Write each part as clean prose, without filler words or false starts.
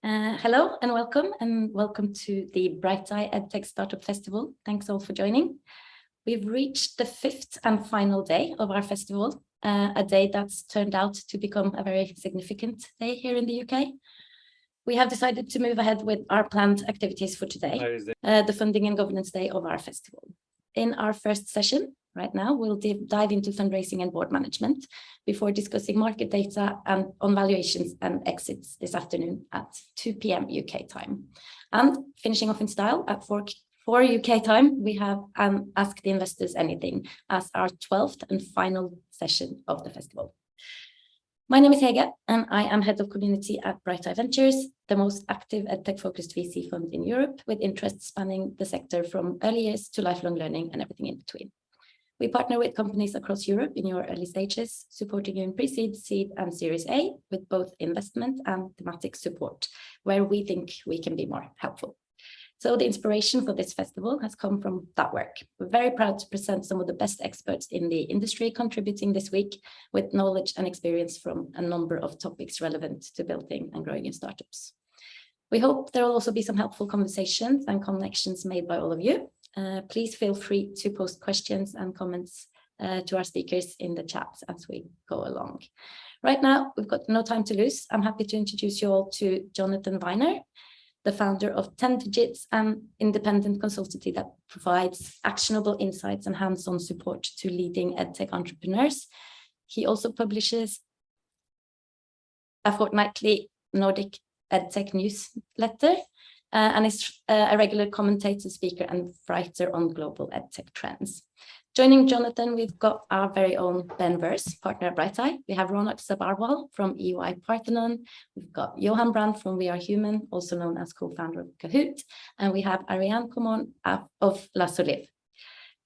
Hello and welcome to the Brighteye Edtech Startup Festival. Thanks all for joining. We've reached the 5th and final day of our festival, a day that's turned out to become a very significant day here in the UK. We have decided to move ahead with our planned activities for today, the funding and governance day of our festival. In our first session, right now, we'll dive into fundraising and board management before discussing market data and on valuations and exits this afternoon at 2 p.m. UK time. And finishing off in style at 4 UK time, we have Ask the Investors Anything as our 12th and final session of the festival. My name is Hege, and I am Head of Community at Brighteye Ventures, the most active EdTech-focused VC fund in Europe, with interests spanning the sector from early years to lifelong learning and everything in between. We partner with companies across Europe in your early stages, supporting you in pre-seed, seed, and Series A with both investment and thematic support, where we think we can be more helpful. So the inspiration for this festival has come from that work. We're very proud to present some of the best experts in the industry contributing this week with knowledge and experience from a number of topics relevant to building and growing in startups. We hope there will also be some helpful conversations and connections made by all of you. Please feel free to post questions and comments to our speakers in the chat as we go along. Right now, we've got no time to lose. I'm happy to introduce you all to Jonathan Weiner, the founder of 10 Digits, an independent consultancy that provides actionable insights and hands-on support to leading EdTech entrepreneurs. He also publishes a fortnightly Nordic EdTech newsletter and is a regular commentator, speaker, and writer on global EdTech trends. Joining Jonathan, we've got our very own Ben Verse, partner at Brighteye. We have Ronak Sabarwal from EY Parthenon. We've got Johan Brandt from We Are Human, also known as co-founder of Kahoot. And we have Ariane Comon of La Solive.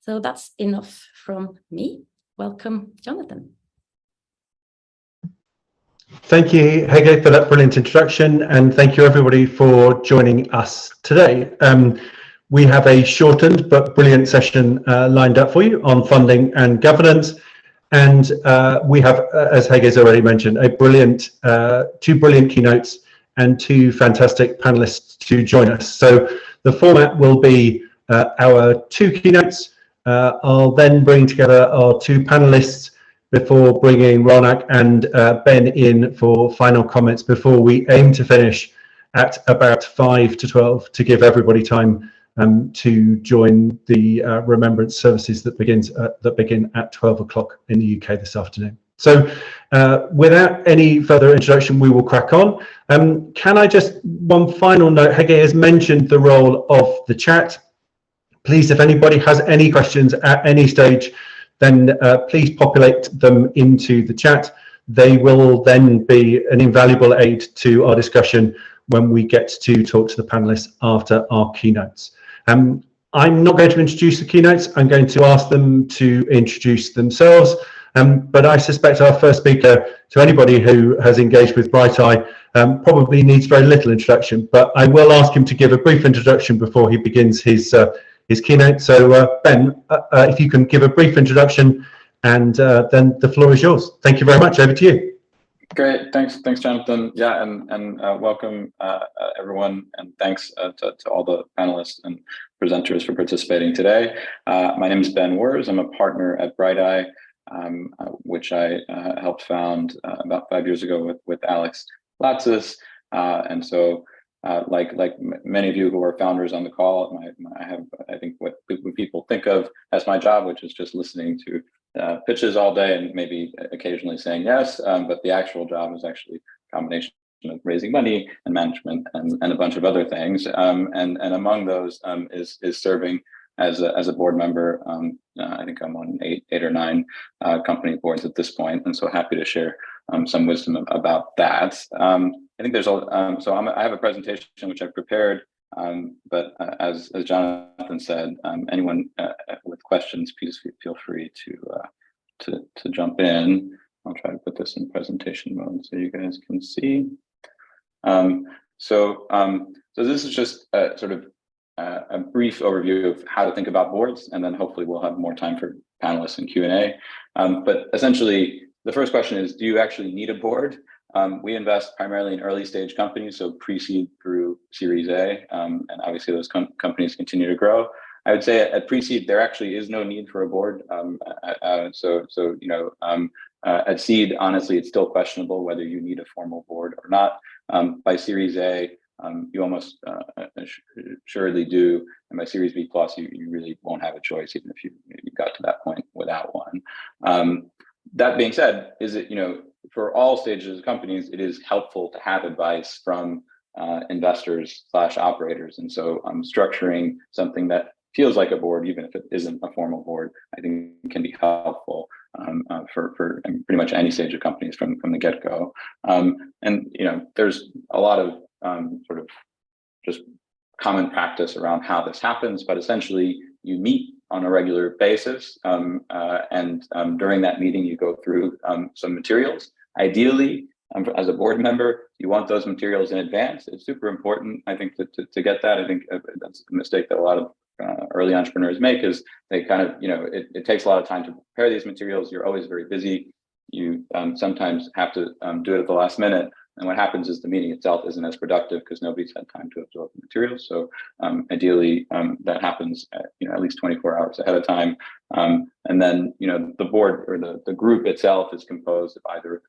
So that's enough from me. Welcome, Jonathan. Thank you, Hege, for that brilliant introduction. And thank you, everybody, for joining us today. We have a shortened but brilliant session lined up for you on funding and governance. And we have, as Hege has already mentioned, a brilliant, two brilliant keynotes and two fantastic panelists to join us. So the format will be our two keynotes. I'll then bring together our two panelists before bringing Ronak and Ben in for final comments before we aim to finish at about 5 to 12 to give everybody time to join the remembrance services that begin at 12 o'clock in the UK this afternoon. So without any further introduction, we will crack on. Can I just, one final note, Hege has mentioned the role of the chat. Please, if anybody has any questions at any stage, then please populate them into the chat. They will then be an invaluable aid to our discussion when we get to talk to the panelists after our keynotes. I'm not going to introduce the keynotes. I'm going to ask them to introduce themselves. But I suspect our first speaker, to anybody who has engaged with Brighteye, probably needs very little introduction. But I will ask him to give a brief introduction before he begins his keynote. So Ben, if you can give a brief introduction, and then the floor is yours. Thank you very much. Over to you. Great, thanks, Jonathan. Yeah, and welcome everyone, and thanks to all the panelists and presenters for participating today. My name is Ben Wers. I'm a partner at Brighteye, which I helped found about 5 years ago with Alex Latsis, and so. Like many of you who are founders on the call, I have, I think, what people think of as my job, which is just listening to pitches all day and maybe occasionally saying yes, but the actual job is actually a combination of raising money and management and a bunch of other things. And among those is serving as a board member. I think I'm on eight or nine company boards at this point, and so happy to share some wisdom about that. I think there's I have a presentation which I've prepared, but as Jonathan said, anyone with questions, please feel free to jump in. I'll try to put this in presentation mode so you guys can see. So this is just sort of a brief overview of how to think about boards, and then hopefully we'll have more time for panelists and Q&A. But essentially, the first question is, do you actually need a board? We invest primarily in early stage companies, so pre-seed through Series A, and obviously those companies continue to grow. I would say at pre-seed, there actually is no need for a board. At seed, honestly, it's still questionable whether you need a formal board or not. By Series A, you almost assuredly do, and by Series B plus, you really won't have a choice, even if you got to that point without one. That being said, for all stages of companies, it is helpful to have advice from investors / operators, and so structuring something that feels like a board, even if it isn't a formal board, I think can be helpful for pretty much any stage of companies from the get-go. There's a lot of sort of just common practice around how this happens, but essentially you meet on a regular basis, and during that meeting you go through some materials. Ideally, as a board member, you want those materials in advance. It's super important, I think, to get that. I think that's a mistake that a lot of early entrepreneurs make, is they kind of, it takes a lot of time to prepare these materials. You're always very busy. You sometimes have to do it at the last minute. And what happens is the meeting itself isn't as productive because nobody's had time to absorb the materials. So ideally, that happens at least 24 hours ahead of time. And then, the board or the group itself is composed of either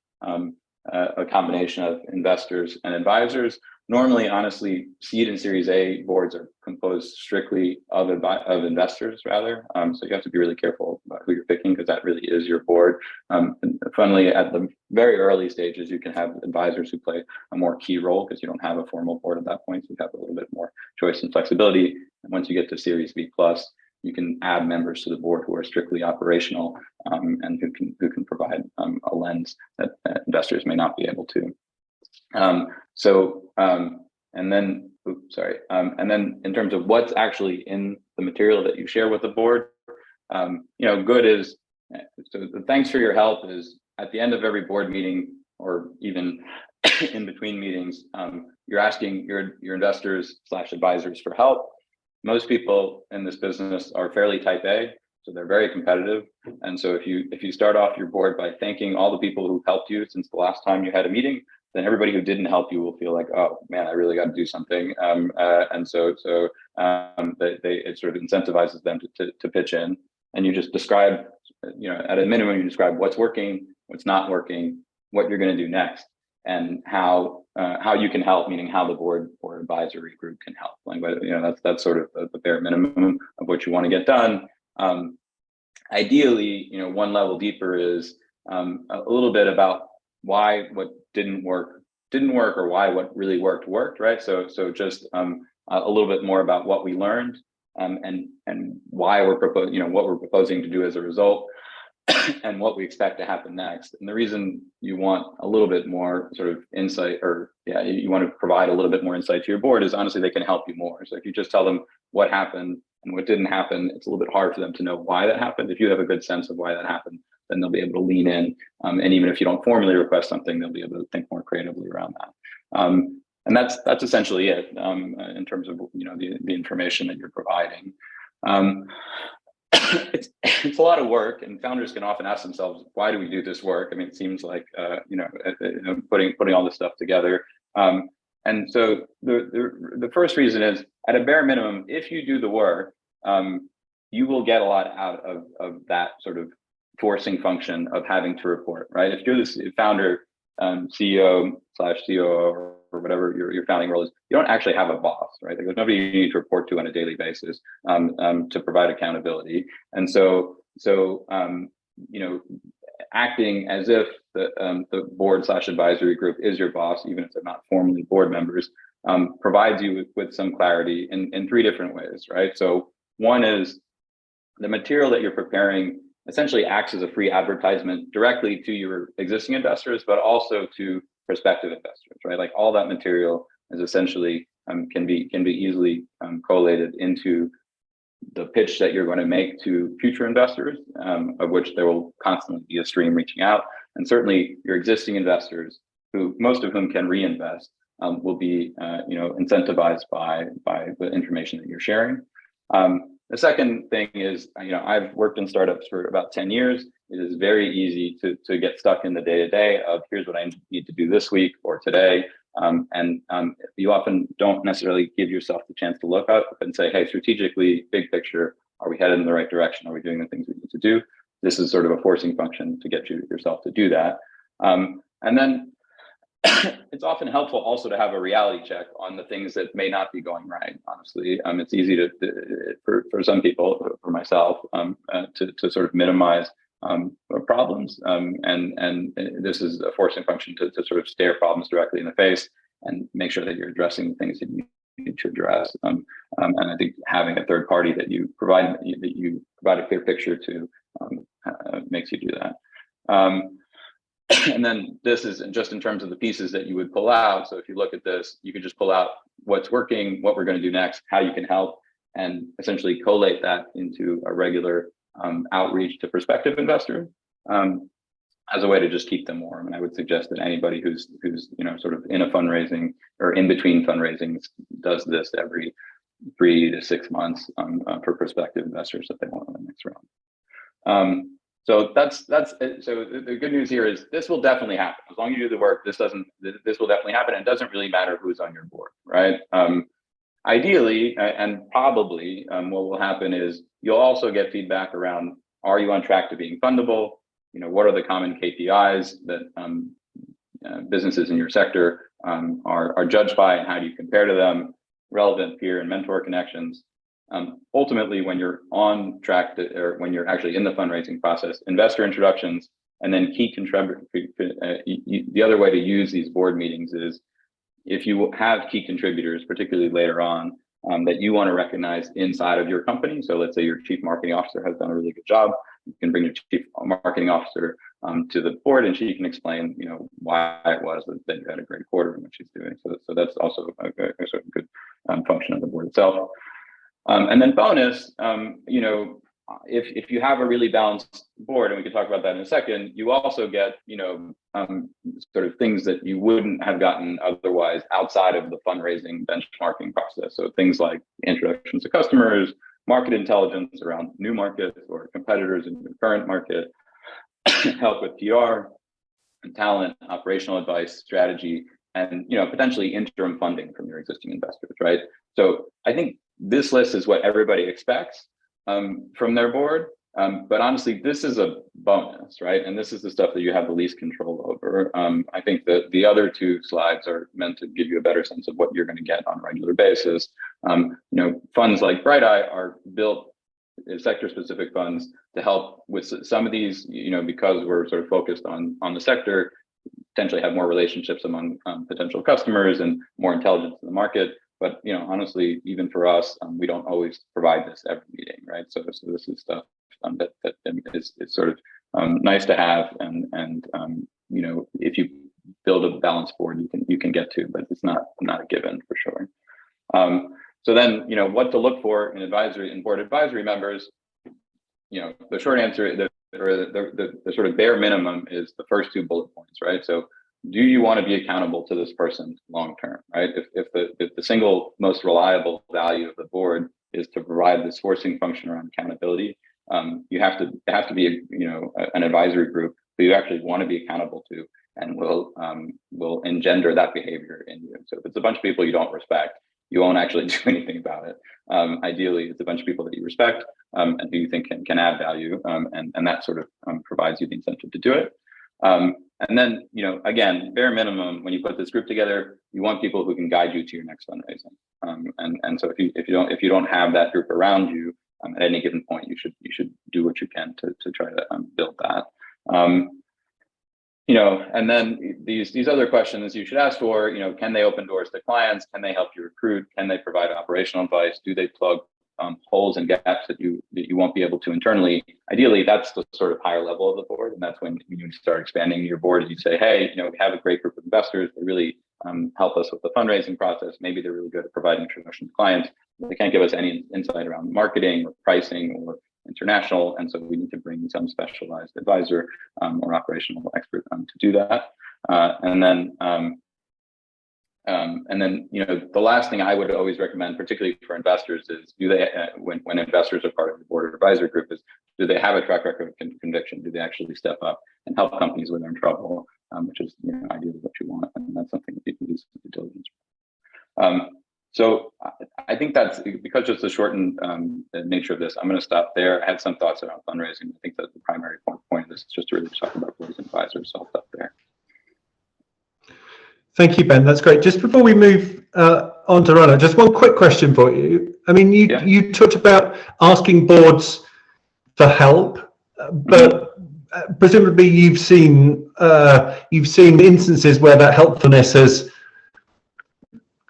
a combination of investors and advisors. Normally, honestly, seed and Series A boards are composed strictly of investors, rather. So you have to be really careful about who you're picking, because that really is your board. And funnily, at the very early stages, you can have advisors who play a more key role because you don't have a formal board at that point. So you have a little bit more choice and flexibility. And once you get to Series B plus, you can add members to the board who are strictly operational, and who can provide a lens that investors may not be able to. And then in terms of what's actually in the material that you share with the board, good is, so the thanks for your help is at the end of every board meeting, or even in between meetings, you're asking your investors / advisors for help. Most people in this business are fairly type A, so they're very competitive. And so if you start off your board by thanking all the people who helped you since the last time you had a meeting, then everybody who didn't help you will feel like, oh man, I really got to do something. It sort of incentivizes them to pitch in. And you just describe, at a minimum, you describe what's working, what's not working, what you're going to do next, and how you can help, meaning how the board or advisory group can help. That's sort of the bare minimum of what you want to get done. Ideally, one level deeper is a little bit about why what didn't work, or why what really worked, right? So just a little bit more about what we learned, and why we're what we're proposing to do as a result, and what we expect to happen next. And the reason you want a little bit more sort of insight, or you want to provide a little bit more insight to your board, is honestly they can help you more. So if you just tell them what happened and what didn't happen, it's a little bit hard for them to know why that happened. If you have a good sense of why that happened, then they'll be able to lean in. And even if you don't formally request something, they'll be able to think more creatively around that. And that's essentially it in terms of the information that you're providing. It's a lot of work, and founders can often ask themselves, why do we do this work? I mean, it seems like putting all this stuff together. And so the first reason is, at a bare minimum, if you do the work, you will get a lot out of that sort of forcing function of having to report, right? If you're the founder, CEO / COO, or whatever your founding role is, you don't actually have a boss, right? Like, there's nobody you need to report to on a daily basis to provide accountability. And so acting as if the board / advisory group is your boss, even if they're not formally board members, provides you with some clarity in three different ways, right? So one is, the material that you're preparing essentially acts as a free advertisement directly to your existing investors, but also to prospective investors, right? Like, all that material is essentially can be easily collated into the pitch that you're going to make to future investors, of which there will constantly be a stream reaching out. And certainly your existing investors, who most of whom can reinvest, will be incentivized by the information that you're sharing. The second thing is, I've worked in startups for about 10 years. It is very easy to get stuck in the day-to-day of here's what I need to do this week or today. You often don't necessarily give yourself the chance to look up and say, hey, strategically, big picture, are we headed in the right direction? Are we doing the things we need to do? This is sort of a forcing function to get yourself to do that. And then it's often helpful also to have a reality check on the things that may not be going right. Honestly, it's easy for some people, for myself, to sort of minimize problems, and this is a forcing function to sort of stare problems directly in the face and make sure that you're addressing the things that you need to address. And I think having a third party that you provide a clear picture to makes you do that. And then this is just in terms of the pieces that you would pull out. So if you look at this, you can just pull out what's working, what we're going to do next, how you can help, and essentially collate that into a regular outreach to prospective investors as a way to just keep them warm. And I would suggest that anybody who's sort of in a fundraising or in between fundraisings does this every 3 to 6 months for prospective investors that they want in the next round. So that's it. So the good news here is this will definitely happen. As long as you do the work, this will definitely happen. And it doesn't really matter who's on your board, right? Ideally, and probably what will happen is you'll also get feedback around, are you on track to being fundable? What are the common KPIs that businesses in your sector are judged by, and how do you compare to them? Relevant peer and mentor connections. Ultimately, when you're on track or when you're actually in the fundraising process, investor introductions, and then key contributors. The other way to use these board meetings is if you have key contributors, particularly later on, that you want to recognize inside of your company. So let's say your chief marketing officer has done a really good job. You can bring your chief marketing officer to the board, and she can explain, why it was that you had a great quarter and what she's doing. So that's also a sort of good function of the board itself. And then bonus, if you have a really balanced board, and we can talk about that in a second, you also get, sort of things that you wouldn't have gotten otherwise outside of the fundraising benchmarking process. So things like introductions to customers, market intelligence around new markets or competitors in the current market, help with PR, and talent, operational advice, strategy, and potentially interim funding from your existing investors, right? So I think this list is what everybody expects from their board, but honestly, this is a bonus, right? And this is the stuff that you have the least control over. I think that the other two slides are meant to give you a better sense of what you're going to get on a regular basis. Funds like Brighteye are built as sector-specific funds to help with some of these, because we're sort of focused on the sector, potentially have more relationships among potential customers and more intelligence in the market. But honestly, even for us, we don't always provide this every meeting, right? So this is stuff that is sort of nice to have, and if you build a balanced board, you can get to, but it's not a given for sure. So then what to look for in advisory and board advisory members. The short answer, the sort of bare minimum is the first 2 bullet points, right? So do you want to be accountable to this person long term, right? If the single most reliable value of the board is to provide this forcing function around accountability, you have to be an advisory group who you actually want to be accountable to, and will engender that behavior in you. So if it's a bunch of people you don't respect, you won't actually do anything about it. Ideally, it's a bunch of people that you respect and who you think can add value, and that sort of provides you the incentive to do it. And then, again, bare minimum, when you put this group together, you want people who can guide you to your next fundraising. And so if you don't have that group around you at any given point, you should do what you can to try to build that. And then these other questions you should ask for, can they open doors to clients? Can they help you recruit? Can they provide operational advice? Do they plug holes and gaps that you won't be able to internally? Ideally, that's the sort of higher level of the board, and that's when you start expanding your board. And you say, hey, we have a great group of investors. They really help us with the fundraising process. Maybe they're really good at providing introduction to clients. They can't give us any insight around marketing or pricing or international, and so we need to bring some specialized advisor or operational expert to do that. And then And then, the last thing I would always recommend, particularly for investors, is do they, when investors are part of the board or advisory group, is do they have a track record of conviction? Do they actually step up and help companies when they're in trouble, which is ideally what you want, and that's something that you can do some due diligence. So I think that's because just the shortened nature of this. I'm going to stop there. I had some thoughts around fundraising. I think that the primary point of this is just to really talk about boards and advisors. So I'll stop there. Thank you, Ben. That's great. Just before we move on to Rana, just one quick question for you. I mean, you talked about asking boards for help, but presumably you've seen instances where that helpfulness has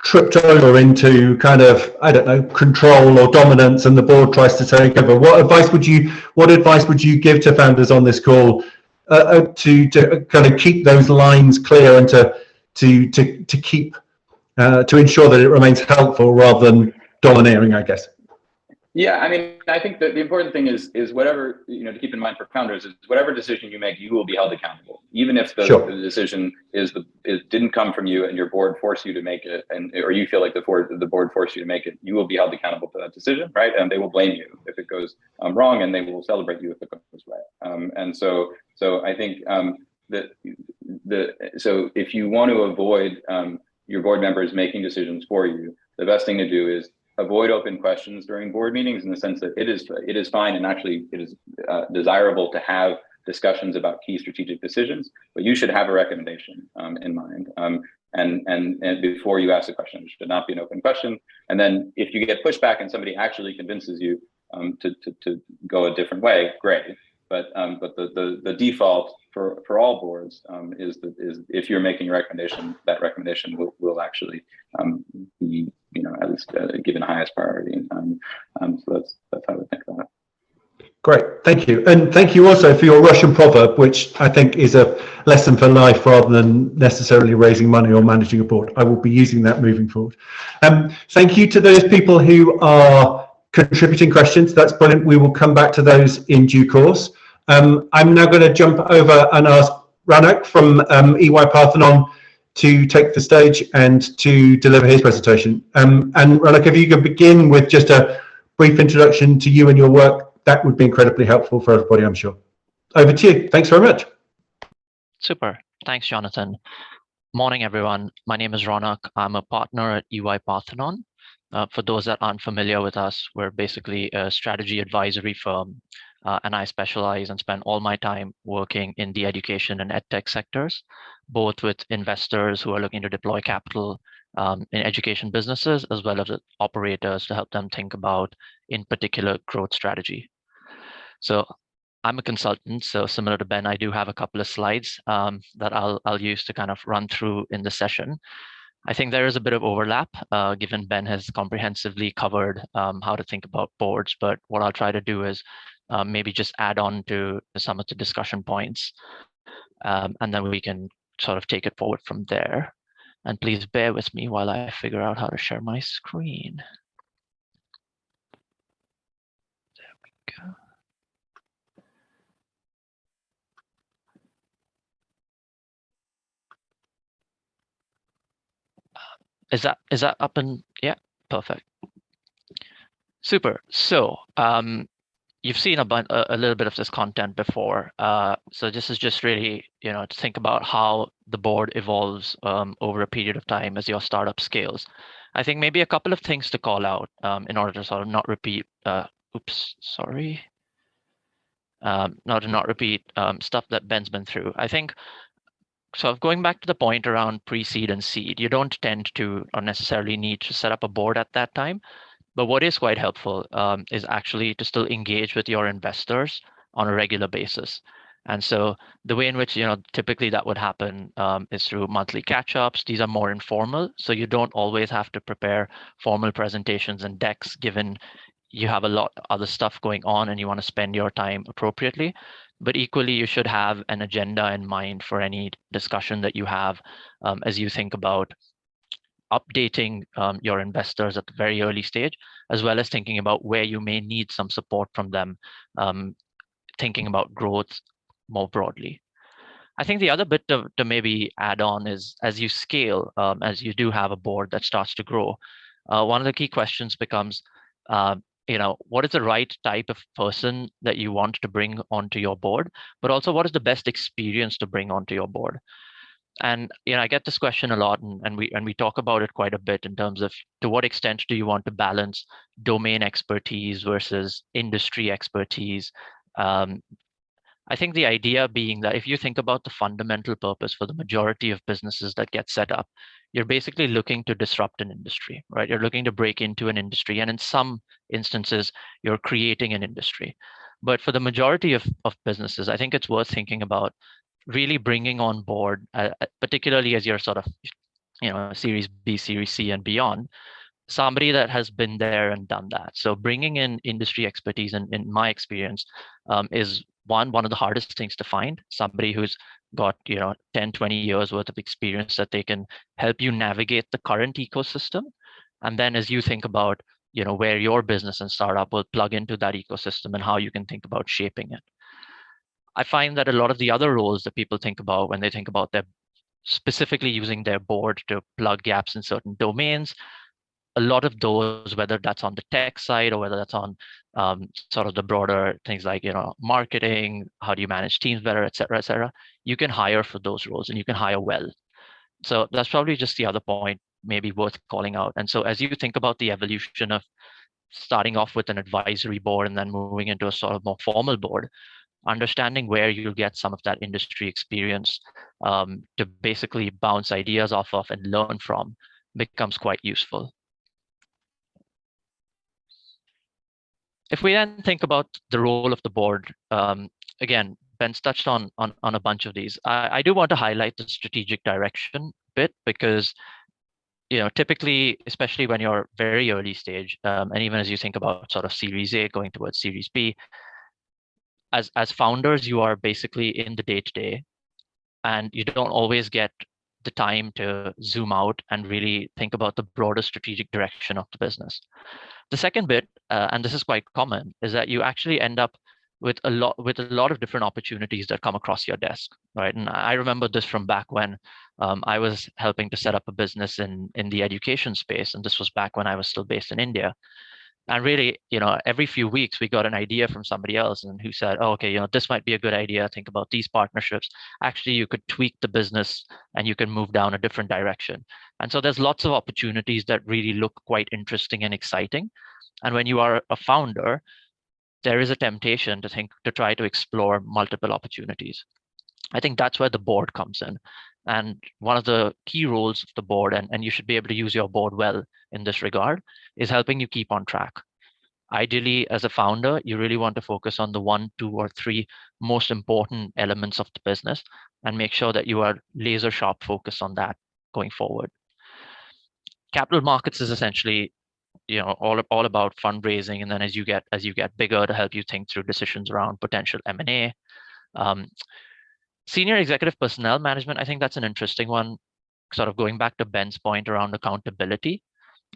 tripped over into kind of, I don't know, control or dominance, and the board tries to take over. What advice would you give to founders on this call to kind of keep those lines clear and to keep to ensure that it remains helpful rather than domineering, I guess? Yeah, I mean, I think that the important thing is whatever, to keep in mind for founders is whatever decision you make, you will be held accountable, even if the decision didn't come from you and your board forced you to make it, or you feel like the board forced you to make it. You will be held accountable for that decision, right? And they will blame you if it goes wrong, and they will celebrate you if it goes right. And so I think so if you want to avoid your board members making decisions for you, the best thing to do is avoid open questions during board meetings, in the sense that it is fine, and actually it is desirable to have discussions about key strategic decisions, but you should have a recommendation in mind. And before you ask a question, it should not be an open question. And then if you get pushback and somebody actually convinces you to go a different way, great. But the default for all boards is if you're making a recommendation, that recommendation will actually be at least given highest priority. So that's how I think about it. Great, thank you, and thank you also for your Russian proverb, which I think is a lesson for life rather than necessarily raising money or managing a board. I will be using that moving forward. Thank you to those people who are contributing questions. That's brilliant. We will come back to those in due course. I'm now going to jump over and ask Ranak from EY Parthenon to take the stage and to deliver his presentation. And Ranak, if you could begin with just a brief introduction to you and your work, that would be incredibly helpful for everybody, I'm sure. Over to you. Thanks very much. Super. Thanks, Jonathan. Morning, everyone. My name is Ranak. I'm a partner at EY Parthenon. For those that aren't familiar with us, we're basically a strategy advisory firm, and I specialize and spend all my time working in the education and edtech sectors, both with investors who are looking to deploy capital in education businesses, as well as operators to help them think about, in particular, growth strategy. So I'm a consultant, so similar to Ben, I do have a couple of slides that I'll use to kind of run through in the session. I think there is a bit of overlap, given Ben has comprehensively covered how to think about boards, but what I'll try to do is maybe just add on to some of the discussion points, and then we can sort of take it forward from there. And please bear with me while I figure out how to share my screen. There we go. Is that up and yeah, perfect. Super. So you've seen a little bit of this content before. So this is just really, to think about how the board evolves over a period of time as your startup scales. I think maybe a couple of things to call out in order to sort of not repeat. Not repeat stuff that Ben's been through. I think. So going back to the point around pre-seed and seed, you don't tend to or necessarily need to set up a board at that time. But what is quite helpful is actually to still engage with your investors on a regular basis. And so the way in which, typically that would happen is through monthly catch-ups. These are more informal, so you don't always have to prepare formal presentations and decks, given you have a lot of other stuff going on and you want to spend your time appropriately. But equally, you should have an agenda in mind for any discussion that you have as you think about updating your investors at the very early stage, as well as thinking about where you may need some support from them, thinking about growth more broadly. I think the other bit to maybe add on is as you scale, as you do have a board that starts to grow, one of the key questions becomes, what is the right type of person that you want to bring onto your board, but also what is the best experience to bring onto your board? And I get this question a lot, and we talk about it quite a bit in terms of to what extent do you want to balance domain expertise versus industry expertise. I think the idea being that if you think about the fundamental purpose for the majority of businesses that get set up, you're basically looking to disrupt an industry, right? You're looking to break into an industry. And in some instances, you're creating an industry. But for the majority of businesses, I think it's worth thinking about really bringing on board, particularly as you're sort of, Series B, Series C and beyond, somebody that has been there and done that. So bringing in industry expertise, in my experience, is one of the hardest things to find. Somebody who's got 10, 20 years worth of experience that they can help you navigate the current ecosystem. And then as you think about where your business and startup will plug into that ecosystem and how you can think about shaping it. I find that a lot of the other roles that people think about when they think about their specifically using their board to plug gaps in certain domains, a lot of those, whether that's on the tech side or whether that's on sort of the broader things like marketing, how do you manage teams better, et cetera, you can hire for those roles and you can hire well. So that's probably just the other point maybe worth calling out. And so as you think about the evolution of starting off with an advisory board and then moving into a sort of more formal board, understanding where you'll get some of that industry experience to basically bounce ideas off of and learn from becomes quite useful. If we then think about the role of the board, again, Ben's touched on a bunch of these. I do want to highlight the strategic direction bit because, typically, especially when you're very early stage, and even as you think about sort of Series A going towards Series B, as founders, you are basically in the day-to-day, and you don't always get the time to zoom out and really think about the broader strategic direction of the business. The second bit, and this is quite common, is that you actually end up with a lot of different opportunities that come across your desk, right? And I remember this from back when I was helping to set up a business in the education space, and this was back when I was still based in India. And really, every few weeks we got an idea from somebody else and who said, oh, okay, this might be a good idea. Think about these partnerships. Actually, you could tweak the business and you can move down a different direction. And so there's lots of opportunities that really look quite interesting and exciting. And when you are a founder, there is a temptation to try to explore multiple opportunities. I think that's where the board comes in. And one of the key roles of the board, and you should be able to use your board well in this regard, is helping you keep on track. Ideally, as a founder, you really want to focus on the 1, 2, or 3 most important elements of the business and make sure that you are laser sharp focused on that going forward. Capital markets is essentially all about fundraising, and then as you get bigger, to help you think through decisions around potential M&A. Senior executive personnel management, I think that's an interesting one, sort of going back to Ben's point around accountability,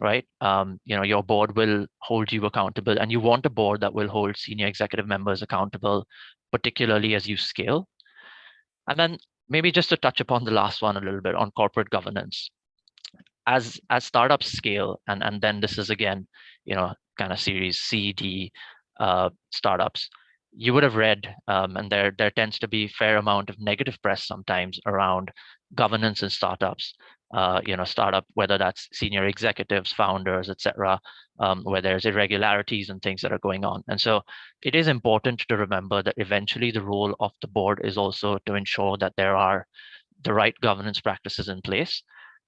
right? Your board will hold you accountable, and you want a board that will hold senior executive members accountable, particularly as you scale. And then maybe just to touch upon the last one a little bit on corporate governance. As startups scale, and then this is again, kind of Series C, D startups, you would have read, and there tends to be a fair amount of negative press sometimes around governance in startups. Startup, whether that's senior executives, founders, et cetera, where there's irregularities and things that are going on. And so it is important to remember that eventually the role of the board is also to ensure that there are the right governance practices in place.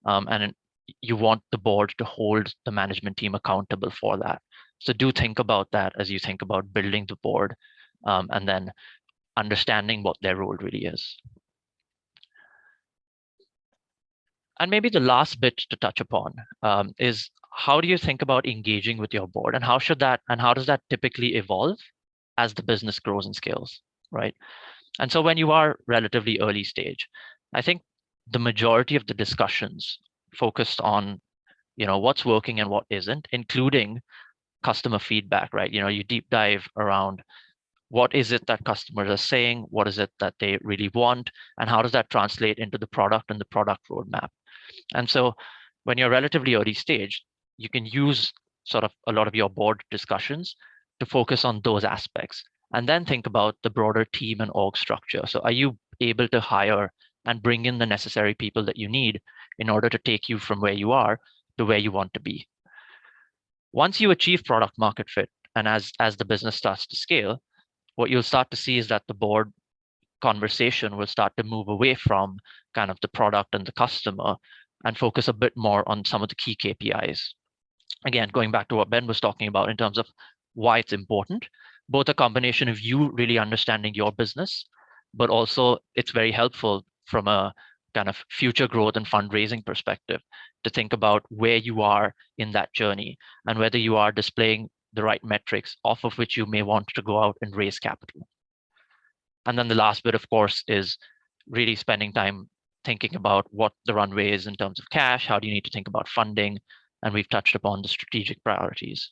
And you want the board to hold the management team accountable for that. So do think about that as you think about building the board, and then understanding what their role really is. And maybe the last bit to touch upon is how do you think about engaging with your board, and how does that typically evolve as the business grows and scales, right? And so when you are relatively early stage, I think the majority of the discussions focused on what's working and what isn't, including customer feedback, right? You deep dive around what is it that customers are saying, what is it that they really want, and how does that translate into the product and the product roadmap. And so when you're relatively early stage, you can use sort of a lot of your board discussions to focus on those aspects, and then think about the broader team and org structure. So are you able to hire and bring in the necessary people that you need in order to take you from where you are to where you want to be? Once you achieve product market fit, and as the business starts to scale, what you'll start to see is that the board conversation will start to move away from kind of the product and the customer and focus a bit more on some of the key KPIs. Again, going back to what Ben was talking about in terms of why it's important, both a combination of you really understanding your business, but also it's very helpful from a kind of future growth and fundraising perspective to think about where you are in that journey and whether you are displaying the right metrics off of which you may want to go out and raise capital. And then the last bit, of course, is really spending time thinking about what the runway is in terms of cash, how do you need to think about funding, and we've touched upon the strategic priorities.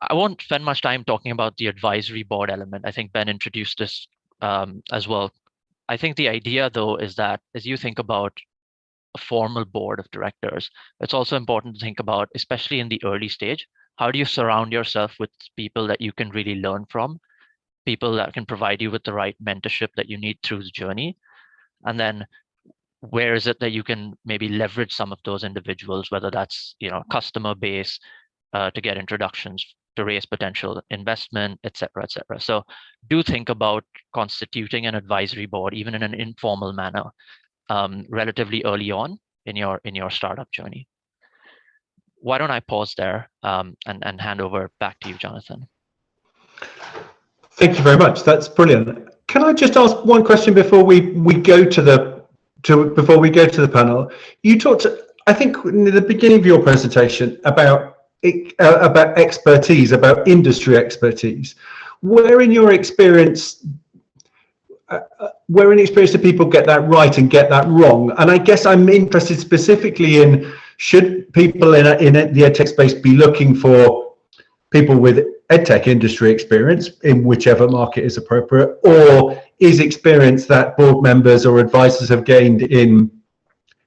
I won't spend much time talking about the advisory board element. I think Ben introduced this as well. I think the idea, though, is that as you think about a formal board of directors, it's also important to think about, especially in the early stage, how do you surround yourself with people that you can really learn from, people that can provide you with the right mentorship that you need through the journey, and then where is it that you can maybe leverage some of those individuals, whether that's customer base to get introductions, to raise potential investment, et cetera, et cetera. So do think about constituting an advisory board, even in an informal manner, relatively early on in your startup journey. Why don't I pause there and hand over back to you, Jonathan? Thank you very much. That's brilliant. Can I just ask one question before we go to the panel? You talked, I think, in the beginning of your presentation about expertise, about industry expertise. Where in your experience do people get that right and get that wrong? And I guess I'm interested specifically in, should people in the edtech space be looking for people with edtech industry experience in whichever market is appropriate, or is experience that board members or advisors have gained in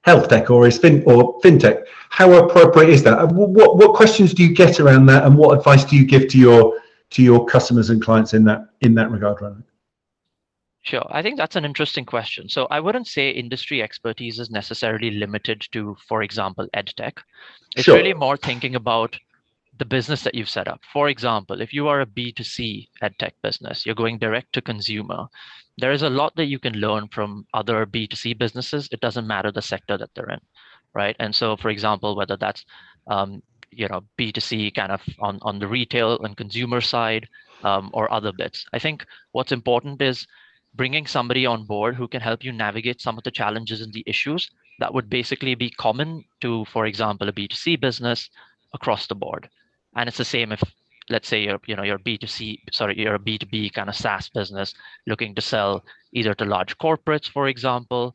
health tech or fintech? How appropriate is that? What questions do you get around that, and what advice do you give to your customers and clients in that regard, Rana? Sure. I think that's an interesting question. So I wouldn't say industry expertise is necessarily limited to, for example, edtech. It's Sure. really more thinking about the business that you've set up. For example, if you are a B2C edtech business, you're going direct to consumer, there is a lot that you can learn from other B2C businesses. It doesn't matter the sector that they're in, right? And so, for example, whether that's B2C kind of on the retail and consumer side, or other bits. I think what's important is bringing somebody on board who can help you navigate some of the challenges and the issues that would basically be common to, for example, a B2C business across the board. And it's the same if, let's say, you're a B2B kind of SaaS business looking to sell either to large corporates, for example.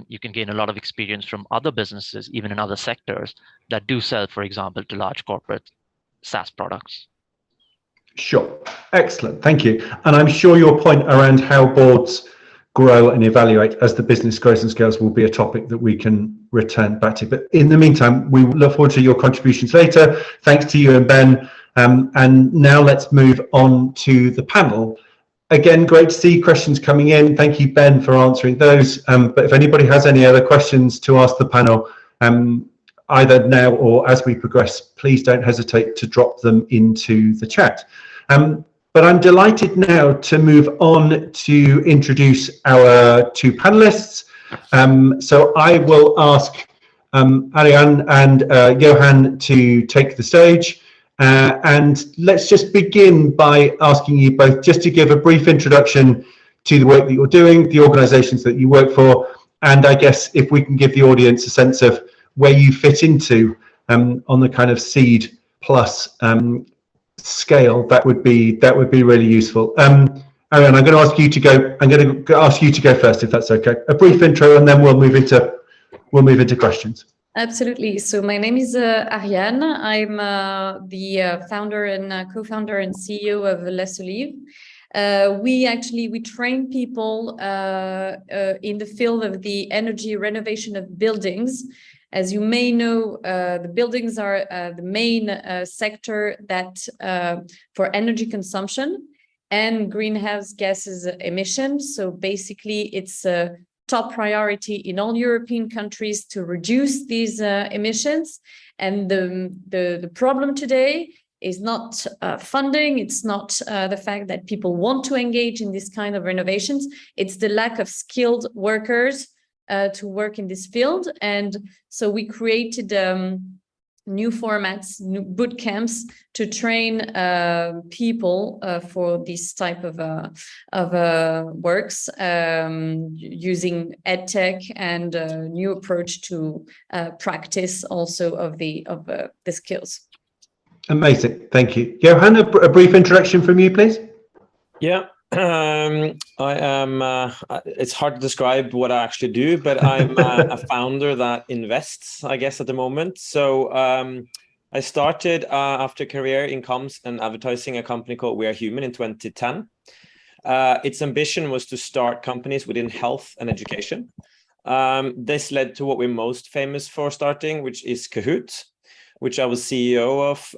You can gain a lot of experience from other businesses, even in other sectors that do sell, for example, to large corporate SaaS products. Sure. Excellent. Thank you. And I'm sure your point around how boards grow and evaluate as the business grows and scales will be a topic that we can return back to. But in the meantime, we look forward to your contributions later. Thanks to you and Ben. And now let's move on to the panel. Again, great to see questions coming in. Thank you, Ben, for answering those. But if anybody has any other questions to ask the panel, either now or as we progress, please don't hesitate to drop them into the chat. But I'm delighted now to move on to introduce our two panelists. So I will ask Ariane and Johan to take the stage. And let's just begin by asking you both just to give a brief introduction to the work that you're doing, the organizations that you work for, and I guess if we can give the audience a sense of where you fit into on the kind of seed plus scale, that would be really useful. Ariane, I'm going to ask you to go. I'm going to ask you to go first, if that's okay. A brief intro, and then we'll move into questions. Absolutely. So my name is Ariane. I'm the founder and co-founder and CEO of Les Olives. We train people in the field of the energy renovation of buildings. As you may know, the buildings are the main sector that for energy consumption and greenhouse gases emissions. So basically, it's top priority in all European countries to reduce these emissions. And the problem today is not funding, it's not the fact that people want to engage in this kind of renovations, it's the lack of skilled workers to work in this field. And so we created new formats, new boot camps to train people for this type of works using Edtech and a new approach to practice also of the skills. Amazing, thank you. Johan, a brief introduction from you, please. Yeah. I am, it's hard to describe what I actually do, but I'm a founder that invests, I guess, at the moment. So I started after a career in comms and advertising a company called We Are Human in 2010. Its ambition was to start companies within health and education. This led to what we're most famous for starting, which is Kahoot, which I was CEO of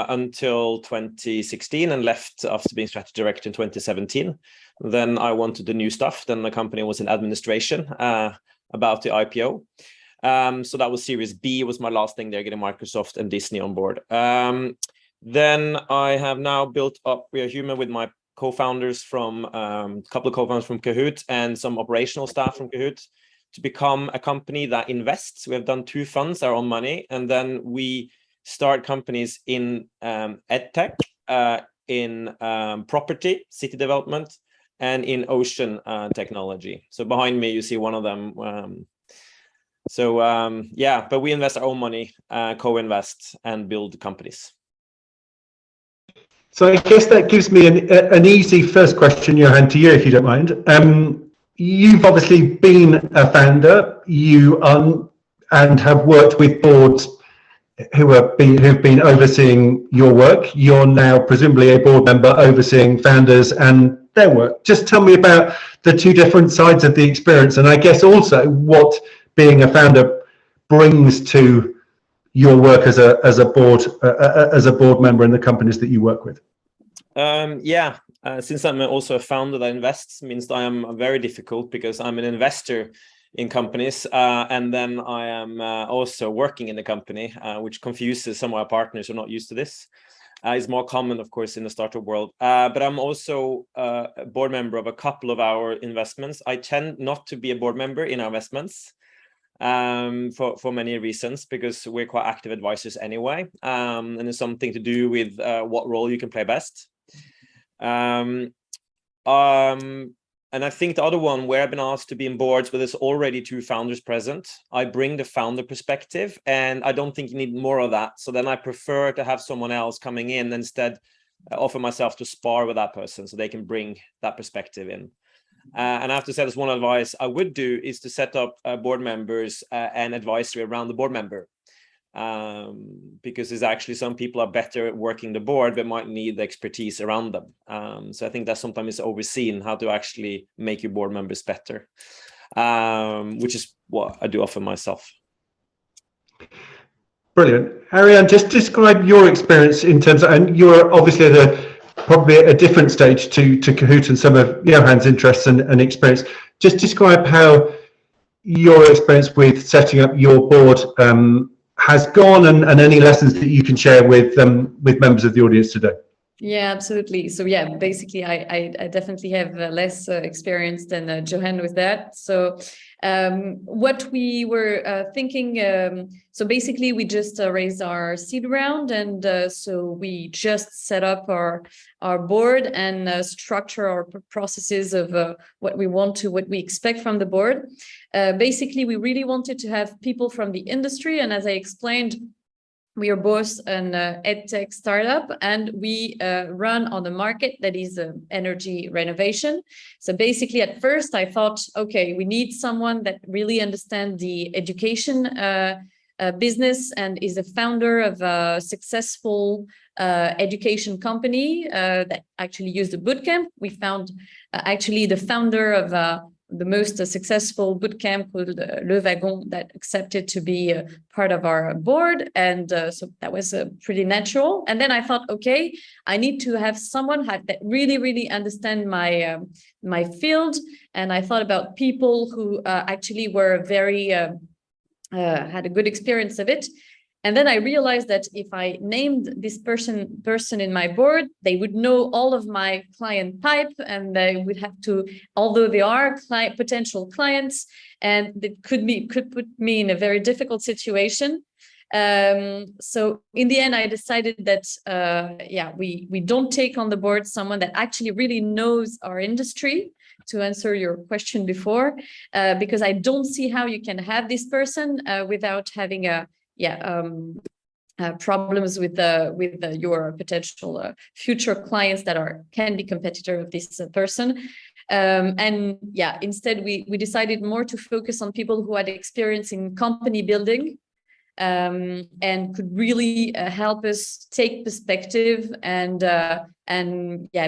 until 2016 and left after being strategy director in 2017. Then I wanted the new stuff. Then the company was in administration about the IPO. So that was Series B, was my last thing there, getting Microsoft and Disney on board. Then I have now built up We Are Human with my co-founders from, a couple of co-founders from Kahoot and some operational staff from Kahoot, to become a company that invests. We have done 2 funds, our own money, and then we start companies in Edtech, in property, city development, and in ocean technology. So behind me, you see one of them. Yeah, but we invest our own money, co-invest, and build companies. So I guess that gives me an easy first question, Johan, to you, if you don't mind. You've obviously been a founder, and have worked with boards who've been overseeing your work. You're now presumably a board member overseeing founders and their work. Just tell me about the 2 different sides of the experience, and I guess also what being a founder brings to your work as a board member in the companies that you work with. Yeah. Since I'm also a founder that invests, means I am very difficult because I'm an investor in companies, and then I am also working in the company, which confuses some of our partners who are not used to this. It's more common, of course, in the startup world. But I'm also a board member of a couple of our investments. I tend not to be a board member in our investments for many reasons, because we're quite active advisors anyway, and it's something to do with what role you can play best. And I think the other one where I've been asked to be in boards where there's already 2 founders present, I bring the founder perspective, and I don't think you need more of that. So then I prefer to have someone else coming in, instead offer myself to spar with that person so they can bring that perspective in. And I have to say, there's one advice I would do is to set up board members and advisory around the board member. Because there's actually some people are better at working the board but might need the expertise around them. So I think that sometimes is overseen, how to actually make your board members better, which is what I do offer myself. Brilliant. Ariane, just describe your experience in terms of, and you're obviously probably at a different stage to Kahoot and some of Johan's interests and experience. Just describe how your experience with setting up your board has gone, and any lessons that you can share with members of the audience today. Yeah, absolutely. So yeah, basically, I definitely have less experience than Johan with that. So what we were thinking, so basically we just raised our seed round, and so we just set up our board and structure our processes of what we expect from the board. Basically, we really wanted to have people from the industry, and as I explained, we are both an edtech startup, and we run on a market that is energy renovation. So basically, at first, I thought, okay, we need someone that really understands the education business and is a founder of a successful education company that actually used a bootcamp. We found actually the founder of the most successful bootcamp called Le Wagon that accepted to be part of our board. And so that was pretty natural. And then I thought, okay, I need to have someone that really understand my my field. And I thought about people who actually were very had a good experience of it. And then I realized that if I named this person in my board, they would know all of my client type, and they would have to, although they are potential clients, and it could put me in a very difficult situation. So in the end, I decided that we don't take on the board someone that actually really knows our industry, to answer your question before, because I don't see how you can have this person without having problems with your potential future clients that can be competitor of this person. Instead we decided more to focus on people who had experience in company building, and could really help us take perspective and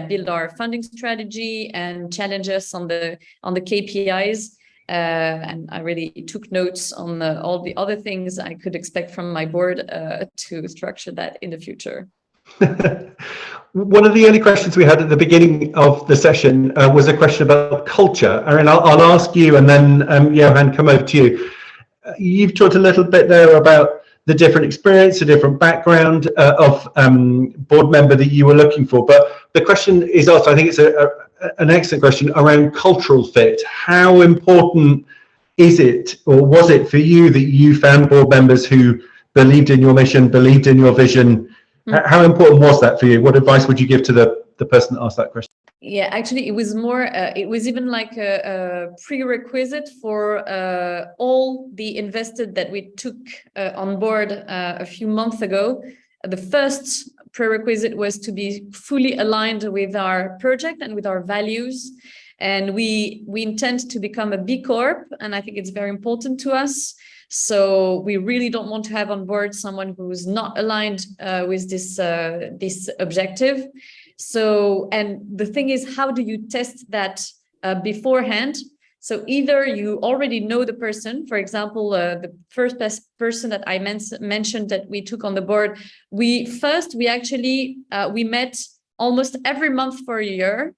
build our funding strategy and challenge us on the KPIs. And I really took notes on all the other things I could expect from my board to structure that in the future. One of the early questions we had at the beginning of the session was a question about culture. Aaron, I'll ask you, and then Johan, come over to you. You've talked a little bit there about the different experience, the different background of board member that you were looking for. But the question is also, I think it's an excellent question around cultural fit. How important is it, or was it for you, that you found board members who believed in your mission, believed in your vision? How important was that for you? What advice would you give to the person that asked that question? Yeah, actually, it was more, it was even like a prerequisite for all the investors that we took on board a few months ago. The first prerequisite was to be fully aligned with our project and with our values. And we intend to become a B Corp, and I think it's very important to us. So we really don't want to have on board someone who's not aligned with this objective. So, and the thing is, how do you test that beforehand? So either you already know the person, for example, the first best person that I mentioned that we took on the board, we met almost every month for a year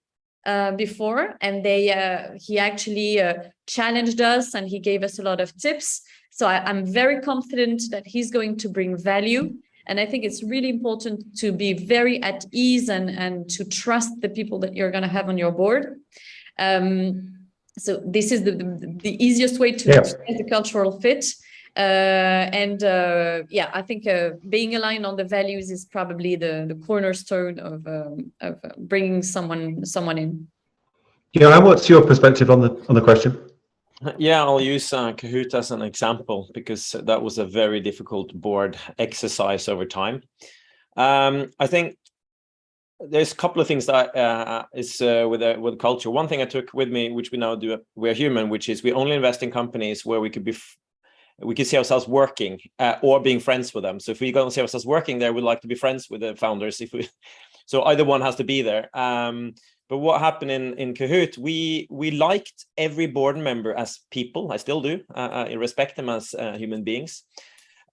before, and he actually challenged us, and he gave us a lot of tips. So I'm very confident that he's going to bring value. And I think it's really important to be very at ease and to trust the people that you're going to have on your board. So this is the easiest way to test the cultural fit. I think being aligned on the values is probably the cornerstone of bringing someone in. Yeah, what's your perspective on the question? Yeah, I'll use Kahoot as an example, because that was a very difficult board exercise over time. I think there's a couple of things that is with culture. One thing I took with me, which we now do, we're human, which is we only invest in companies where we could see ourselves working or being friends with them. So if we don't see ourselves working there, we'd like to be friends with the founders. So either one has to be there. But what happened in Kahoot, we liked every board member as people. I still do. I respect them as human beings.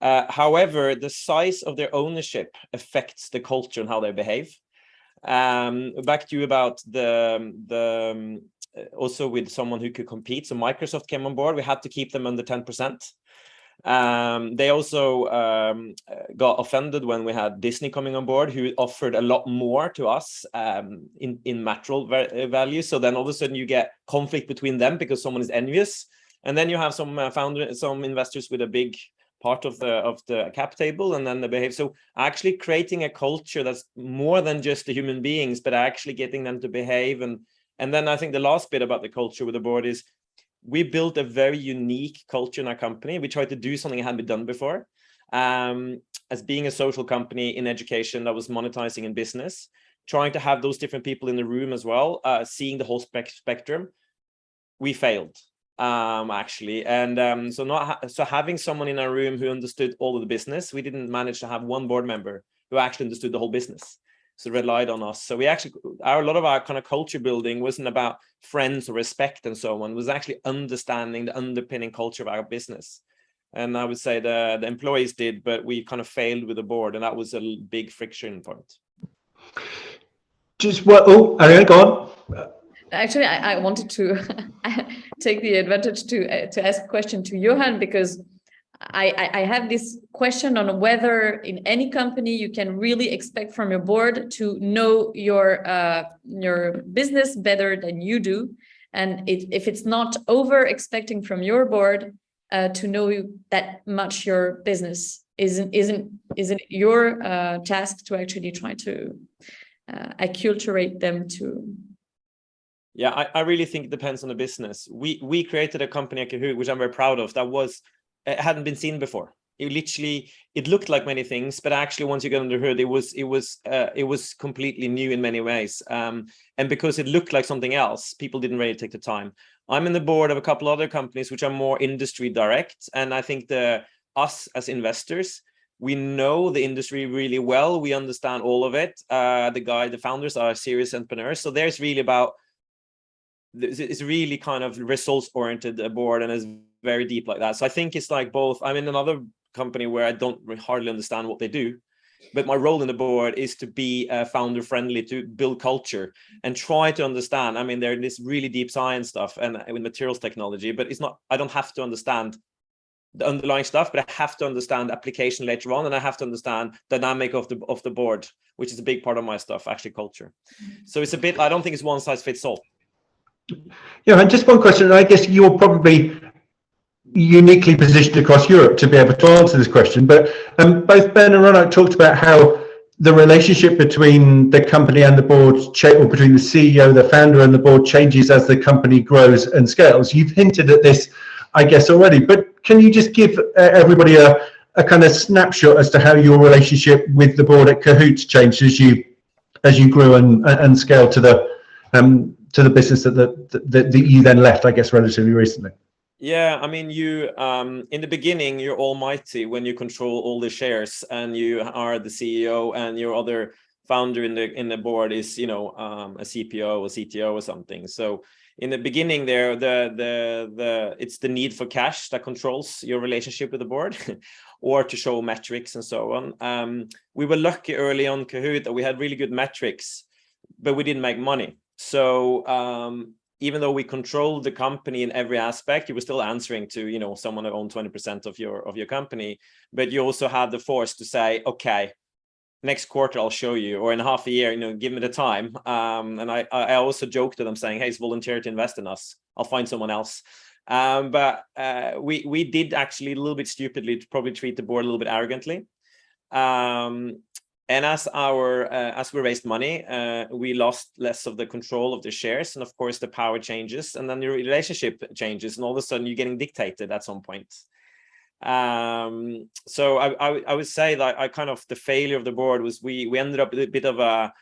However, the size of their ownership affects the culture and how they behave. Back to you about the also with someone who could compete. So Microsoft came on board. We had to keep them under 10%. They also got offended when we had Disney coming on board, who offered a lot more to us in material value. So then all of a sudden you get conflict between them because someone is envious, and then you have some investors with a big part of the cap table, and then they behave. So actually creating a culture that's more than just the human beings, but actually getting them to behave. And then I think the last bit about the culture with the board is, we built a very unique culture in our company. We tried to do something that hadn't been done before. As being a social company in education that was monetizing in business, trying to have those different people in the room as well, seeing the whole spectrum, we failed. actually. And so having someone in our room who understood all of the business, we didn't manage to have one board member who actually understood the whole business. So relied on us. So we actually, a lot of our kind of culture building wasn't about friends or respect and so on. It was actually understanding the underpinning culture of our business. And I would say the employees did, but we kind of failed with the board, and that was a big friction point. Just what? Oh, Ariane, go on. Actually, I wanted to take the advantage to ask a question to Johan, because I have this question on whether in any company you can really expect from your board to know your business better than you do, and if it's not over expecting from your board to know that much your business, isn't your task to actually try to acculturate them to? Yeah, I really think it depends on the business. We created a company at Kahoot, which I'm very proud of, that hadn't been seen before. It looked like many things, but actually once you get under the hood, it was completely new in many ways. And because it looked like something else, people didn't really take the time. I'm in the board of a couple other companies which are more industry direct, and I think us as investors, we know the industry really well. We understand all of it. The founders are serious entrepreneurs, so there's really about. It's really kind of results-oriented board, and is very deep like that. So I think it's like both. I'm in another company where I don't hardly understand what they do, but my role in the board is to be founder-friendly, to build culture and try to understand. I mean, there's this really deep science stuff and with materials technology, but it's not. I don't have to understand the underlying stuff, but I have to understand application later on, and I have to understand dynamic of the board, which is a big part of my stuff, actually culture. So it's a bit. I don't think it's one size fits all. Yeah, and just one question. I guess you're probably uniquely positioned across Europe to be able to answer this question, but both Ben and Ronak talked about how the relationship between the company and the board, or between the CEO, the founder, and the board changes as the company grows and scales. You've hinted at this, I guess, already, but can you just give everybody a kind of snapshot as to how your relationship with the board at Kahoot changed as you grew and scaled to the business that you then left, I guess, relatively recently? Yeah, I mean, you in the beginning, you're almighty when you control all the shares and you are the CEO, and your other founder in the board is, a CPO or CTO or something. So in the beginning there, it's the need for cash that controls your relationship with the board or to show metrics and so on. We were lucky early on Kahoot that we had really good metrics, but we didn't make money. So even though we controlled the company in every aspect, you were still answering to, someone that owned 20% of your company, but you also had the force to say, okay, next quarter I'll show you, or in half a year, give me the time. And I also joked to them saying, hey, it's volunteer to invest in us. I'll find someone else. But we did actually a little bit stupidly to probably treat the board a little bit arrogantly. And as we raised money, we lost less of the control of the shares, and of course the power changes, and then your relationship changes, and all of a sudden you're getting dictated at some point. So I would say that the failure of the board was we ended up with a bit of a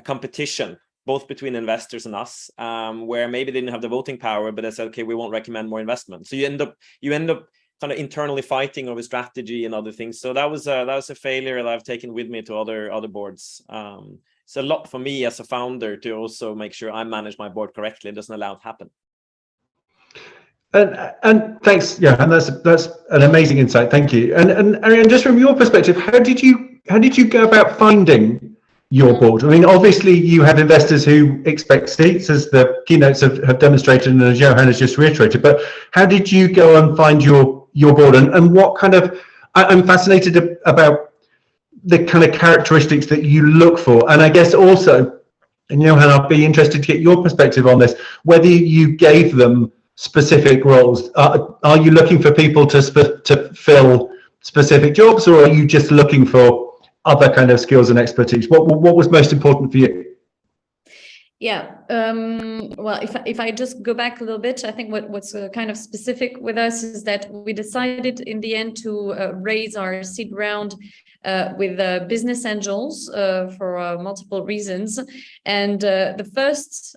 competition, both between investors and us, where maybe they didn't have the voting power, but they said, okay, we won't recommend more investment. So you end up kind of internally fighting over strategy and other things. So that was a failure that I've taken with me to other boards. It's a lot for me as a founder to also make sure I manage my board correctly and doesn't allow it to happen. And thanks, yeah, and that's an amazing insight. Thank you. And Ariane, just from your perspective, how did you go about finding your board? I mean, obviously you have investors who expect seats, as the keynotes have demonstrated and as Johan has just reiterated, but how did you go and find your board, and what kind of, I'm fascinated about the kind of characteristics that you look for, and I guess also, and Johan, I'll be interested to get your perspective on this, whether you gave them specific roles. Are you looking for people to fill specific jobs, or are you just looking for other kind of skills and expertise? What was most important for you? Yeah. Well, if I just go back a little bit, I think what's kind of specific with us is that we decided in the end to raise our seed round with business angels for multiple reasons. And the first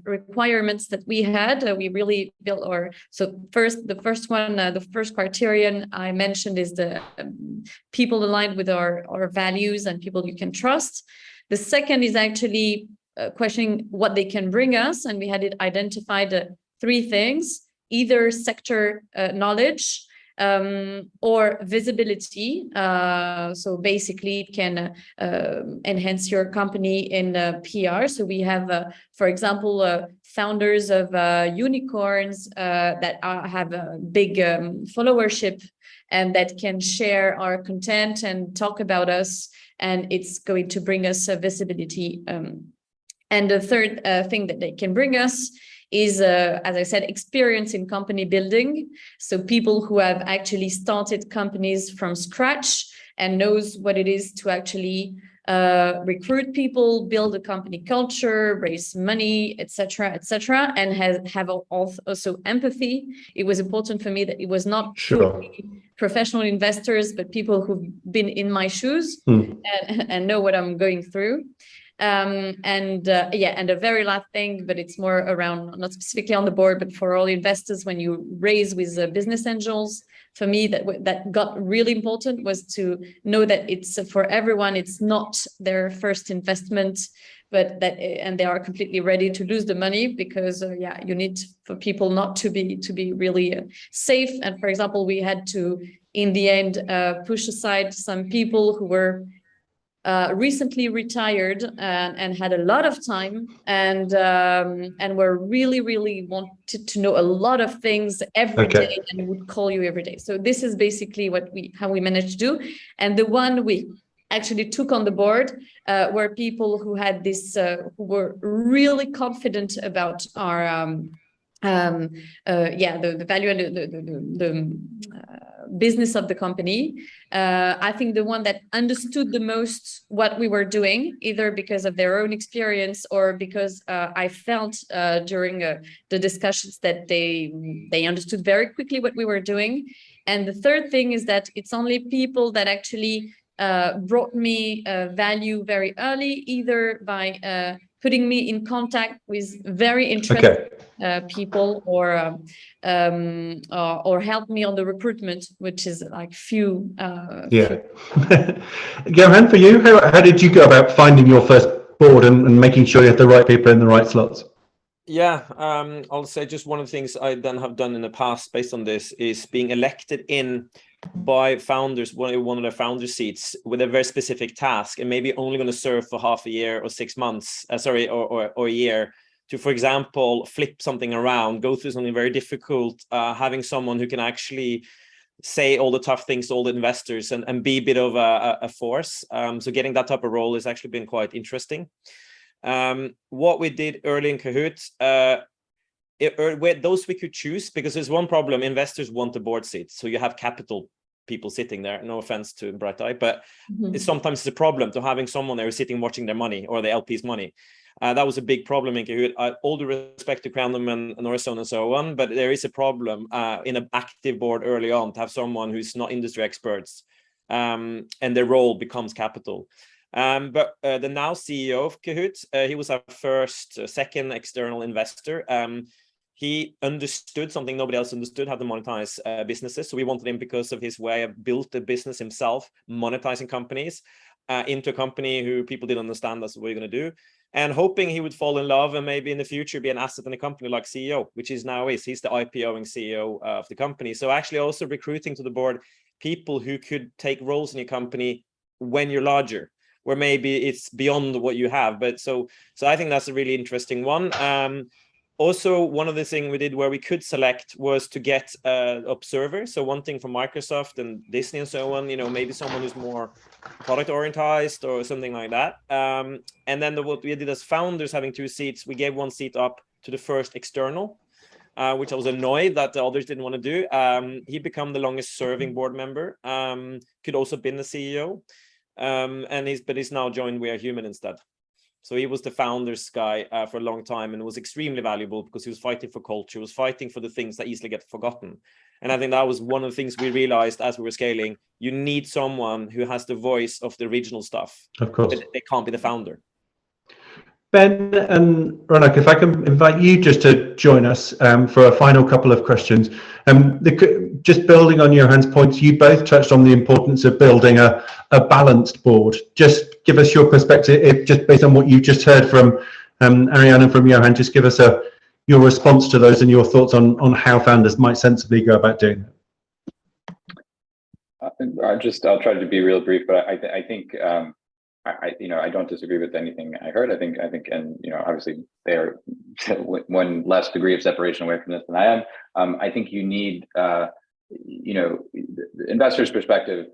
requirements that we had, we really built the first criterion I mentioned is the people aligned with our values and people you can trust. The second is actually questioning what they can bring us. And we had it identified 3 things, either sector knowledge or visibility. So basically it can enhance your company in PR. So we have, for example, founders of unicorns that have a big followership and that can share our content and talk about us. And it's going to bring us visibility. And the third thing that they can bring us is, as I said, experience in company building. So people who have actually started companies from scratch and knows what it is to actually recruit people, build a company culture, raise money, etc., and have also empathy. It was important for me that it was not professional investors, but people who've been in my shoes and know what I'm going through. And a very last thing, but it's more around, not specifically on the board, but for all investors, when you raise with business angels, for me, that got really important was to know that it's for everyone. It's not their first investment, but and they are completely ready to lose the money because you need for people not to be really safe. And for example, we had to, in the end, push aside some people who were recently retired and had a lot of time and were really wanted to know a lot of things every day and would call you every day. So this is basically how we managed to do. And the one we actually took on the board were people who had this, who were really confident about our the value and the business of the company. I think the one that understood the most what we were doing, either because of their own experience or because I felt during the discussions that they understood very quickly what we were doing. And the third thing is that it's only people that actually brought me value very early, either by putting me in contact with very interesting people or help me on the recruitment, which is like few. Johan, for you, how did you go about finding your first board and making sure you had the right people in the right slots? Yeah, I'll say just one of the things I then have done in the past based on this is being elected in by founders, one of their founder seats with a very specific task and maybe only going to serve for half a year or 6 months, or a year, to, for example, flip something around, go through something very difficult, having someone who can actually say all the tough things to all the investors and be a bit of a force. So getting that type of role has actually been quite interesting. What we did early in Kahoot, those we could choose, because there's one problem: investors want the board seats, so you have capital people sitting there. No offense to Brighteye, but it's sometimes a problem to having someone there sitting watching their money or the LP's money. That was a big problem in Kahoot. All due respect to Crandom and Northzone and so on, but there is a problem in an active board early on to have someone who's not industry experts, and their role becomes capital. But the now CEO of Kahoot, he was our second external investor. He understood something nobody else understood, how to monetize businesses. So we wanted him because of his way of built the business himself, monetizing companies into a company who people didn't understand that's what we're going to do. And hoping he would fall in love and maybe in the future be an asset in a company like CEO, which is now is. He's the IPOing CEO of the company. So actually also recruiting to the board people who could take roles in your company when you're larger, where maybe it's beyond what you have. But so I think that's a really interesting one. Also, one of the things we did where we could select was to get observers. So one thing from Microsoft and Disney and so on, maybe someone who's more product oriented or something like that. And then what we did as founders, having 2 seats, we gave 1 seat up to the first external, which I was annoyed that the others didn't want to do. He became the longest serving board member, could also been the CEO. But he's now joined We Are Human instead. So he was the founders guy for a long time, and was extremely valuable because he was fighting for culture, he was fighting for the things that easily get forgotten. And I think that was one of the things we realized as we were scaling. You need someone who has the voice of the original stuff. Of course. But they can't be the founder. Ben and Ronak, if I can invite you just to join us for a final couple of questions. Just building on Johan's points, you both touched on the importance of building a balanced board. Just give us your perspective, just based on what you just heard from Ariane and from Johan, just give us your response to those and your thoughts on how founders might sensibly go about doing that. I'll try to be real brief, but I think I don't disagree with anything I heard. I think, and obviously they're one less degree of separation away from this than I am. I think you need, the investor's perspective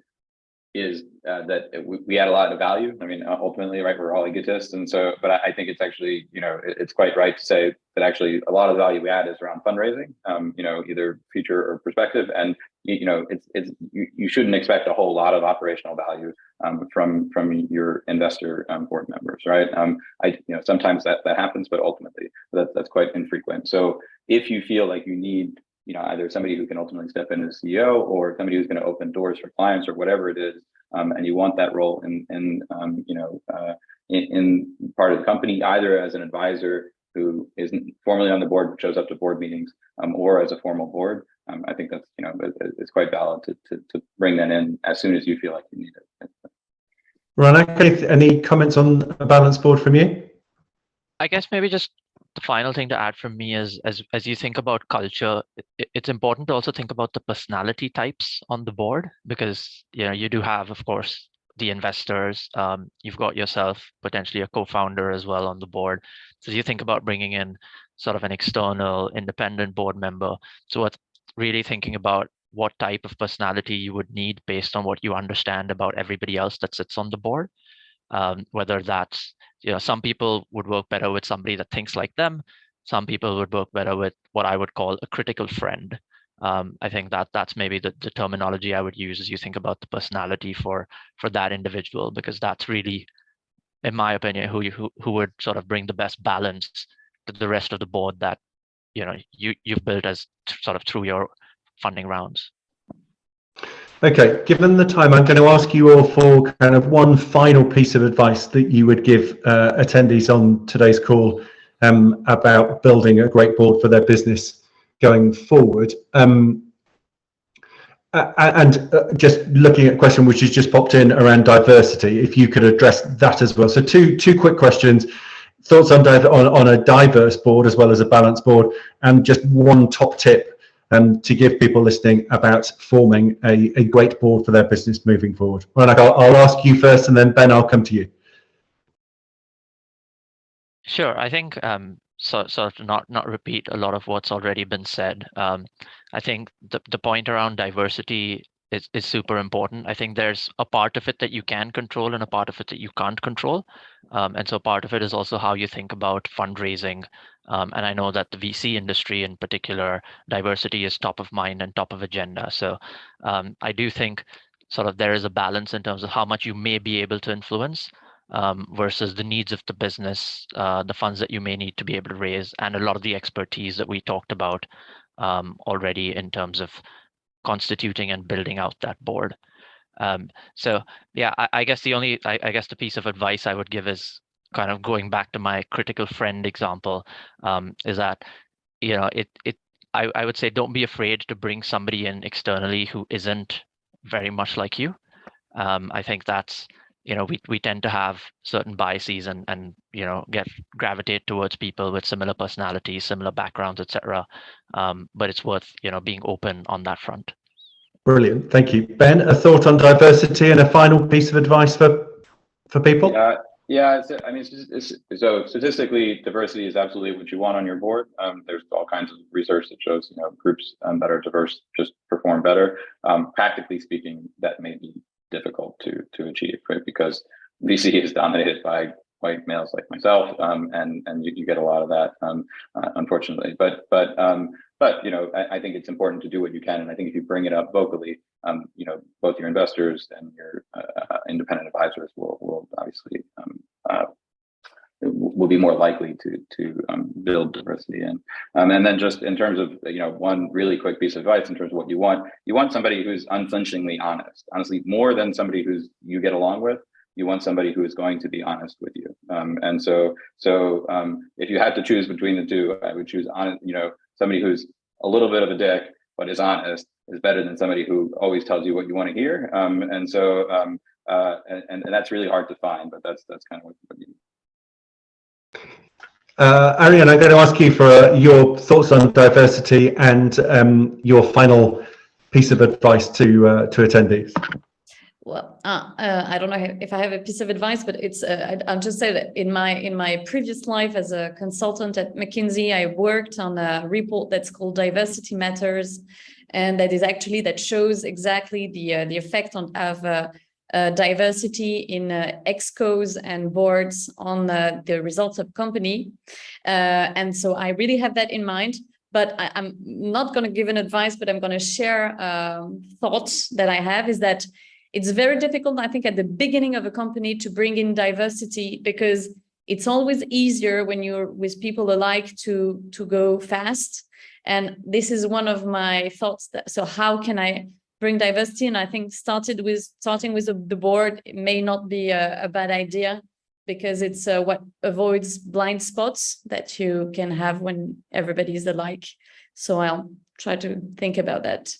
is that we add a lot of value. I mean, ultimately, right, we're all egotists, and so, but I think it's actually, it's quite right to say that actually a lot of the value we add is around fundraising, either future or perspective, and you shouldn't expect a whole lot of operational value from your investor board members, right? Sometimes that happens, but ultimately that's quite infrequent. So if you feel like you need either somebody who can ultimately step in as CEO or somebody who's going to open doors for clients or whatever it is, and you want that role in part of the company, either as an advisor who isn't formally on the board but shows up to board meetings, or as a formal board, I think that's it's quite valid to bring that in as soon as you feel like you need it. Ronak, any comments on a balanced board from you? I guess maybe just the final thing to add from me is, as you think about culture, it's important to also think about the personality types on the board, because you do have, of course, the investors. You've got yourself, potentially a co-founder as well on the board. So you think about bringing in sort of an external independent board member. So what's really thinking about what type of personality you would need based on what you understand about everybody else that sits on the board. Whether that's, some people would work better with somebody that thinks like them. Some people would work better with what I would call a critical friend. I think that's maybe the terminology I would use as you think about the personality for that individual, because that's really, in my opinion, who would sort of bring the best balance to the rest of the board that you've built as sort of through your funding rounds. Okay, given the time, I'm going to ask you all for kind of one final piece of advice that you would give attendees on today's call about building a great board for their business going forward. Just looking at a question which has just popped in around diversity, if you could address that as well. So two quick questions. Thoughts on a diverse board as well as a balanced board, and just one top tip to give people listening about forming a great board for their business moving forward. Well, I'll ask you first, and then Ben, I'll come to you. Sure. I think so to not repeat a lot of what's already been said. I think the point around diversity is super important. I think there's a part of it that you can control and a part of it that you can't control. And so part of it is also how you think about fundraising. And I know that the VC industry in particular, diversity is top of mind and top of agenda. So I do think sort of there is a balance in terms of how much you may be able to influence versus the needs of the business, the funds that you may need to be able to raise, and a lot of the expertise that we talked about already in terms of constituting and building out that board. So yeah, I guess the piece of advice I would give is kind of going back to my critical friend example, is that, I would say don't be afraid to bring somebody in externally who isn't very much like you. I think that's, we tend to have certain biases and gravitate towards people with similar personalities, similar backgrounds, etc. But it's worth, being open on that front. Brilliant, thank you. Ben, a thought on diversity and a final piece of advice for people? Yeah, so statistically, diversity is absolutely what you want on your board. There's all kinds of research that shows, groups that are diverse just perform better. Practically speaking, that may be difficult to achieve, right? Because VC is dominated by white males like myself, and you get a lot of that, unfortunately. But I think it's important to do what you can, and I think if you bring it up vocally, both your investors and your independent advisors will obviously will be more likely to build diversity in. And then just in terms of, one really quick piece of advice in terms of what you want somebody who's unflinchingly honest. Honestly, more than somebody who's you get along with, you want somebody who is going to be honest with you. And so if you had to choose between the two, I would choose somebody who's a little bit of a dick but is honest is better than somebody who always tells you what you want to hear. And that's really hard to find, but that's kind of what you need. Ariane, I'm going to ask you for your thoughts on diversity and your final piece of advice to attendees. Well, I don't know if I have a piece of advice, but it's I'll just say that in my previous life as a consultant at McKinsey, I worked on a report that's called Diversity Matters, and that shows exactly the effect of diversity in excos and boards on the results of company, and so I really have that in mind. But I'm not going to give an advice, but I'm going to share thoughts that I have. Is that it's very difficult, I think, at the beginning of a company to bring in diversity, because it's always easier when you're with people alike to go fast. And this is one of my thoughts. So how can I bring diversity? And I think starting with the board, it may not be a bad idea, because it's what avoids blind spots that you can have when everybody's alike. So I'll try to think about that.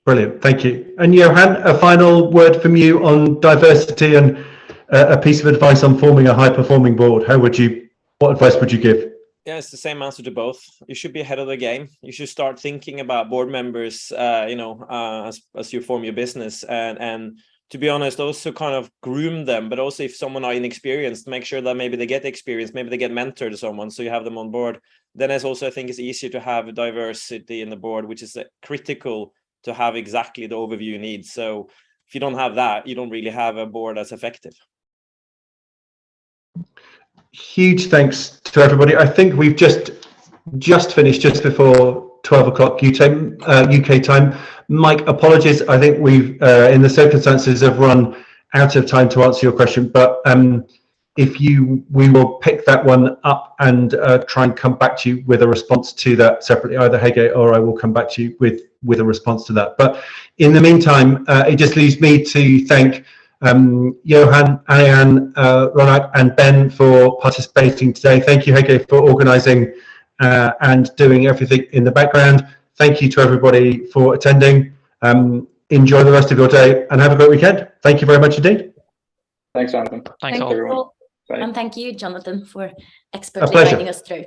Brilliant, thank you. And Johan, a final word from you on diversity and a piece of advice on forming a high-performing board. What advice would you give? Yeah, it's the same answer to both. You should be ahead of the game. You should start thinking about board members, as you form your business, and to be honest, also kind of groom them. But also, if someone are inexperienced, make sure that maybe they get experience, maybe they get mentored to someone, so you have them on board. Then it's also, I think, it's easier to have diversity in the board, which is critical to have exactly the overview you need. So if you don't have that, you don't really have a board that's effective. Huge thanks to everybody. I think we've just finished just before 12 o'clock UK time. Mike, apologies. I think we've, in the circumstances, have run out of time to answer your question, but we will pick that one up and try and come back to you with a response to that separately, either Hege or I will come back to you with a response to that. But in the meantime, it just leaves me to thank Johan, Ariane, Ronak and Ben for participating today. Thank you, Hege, for organising and doing everything in the background. Thank you to everybody for attending. Enjoy the rest of your day and have a great weekend. Thank you very much indeed. Thanks, Jonathan. Thanks Thank all. you all. Bye. And thank you, Jonathan, for expertly guiding us through.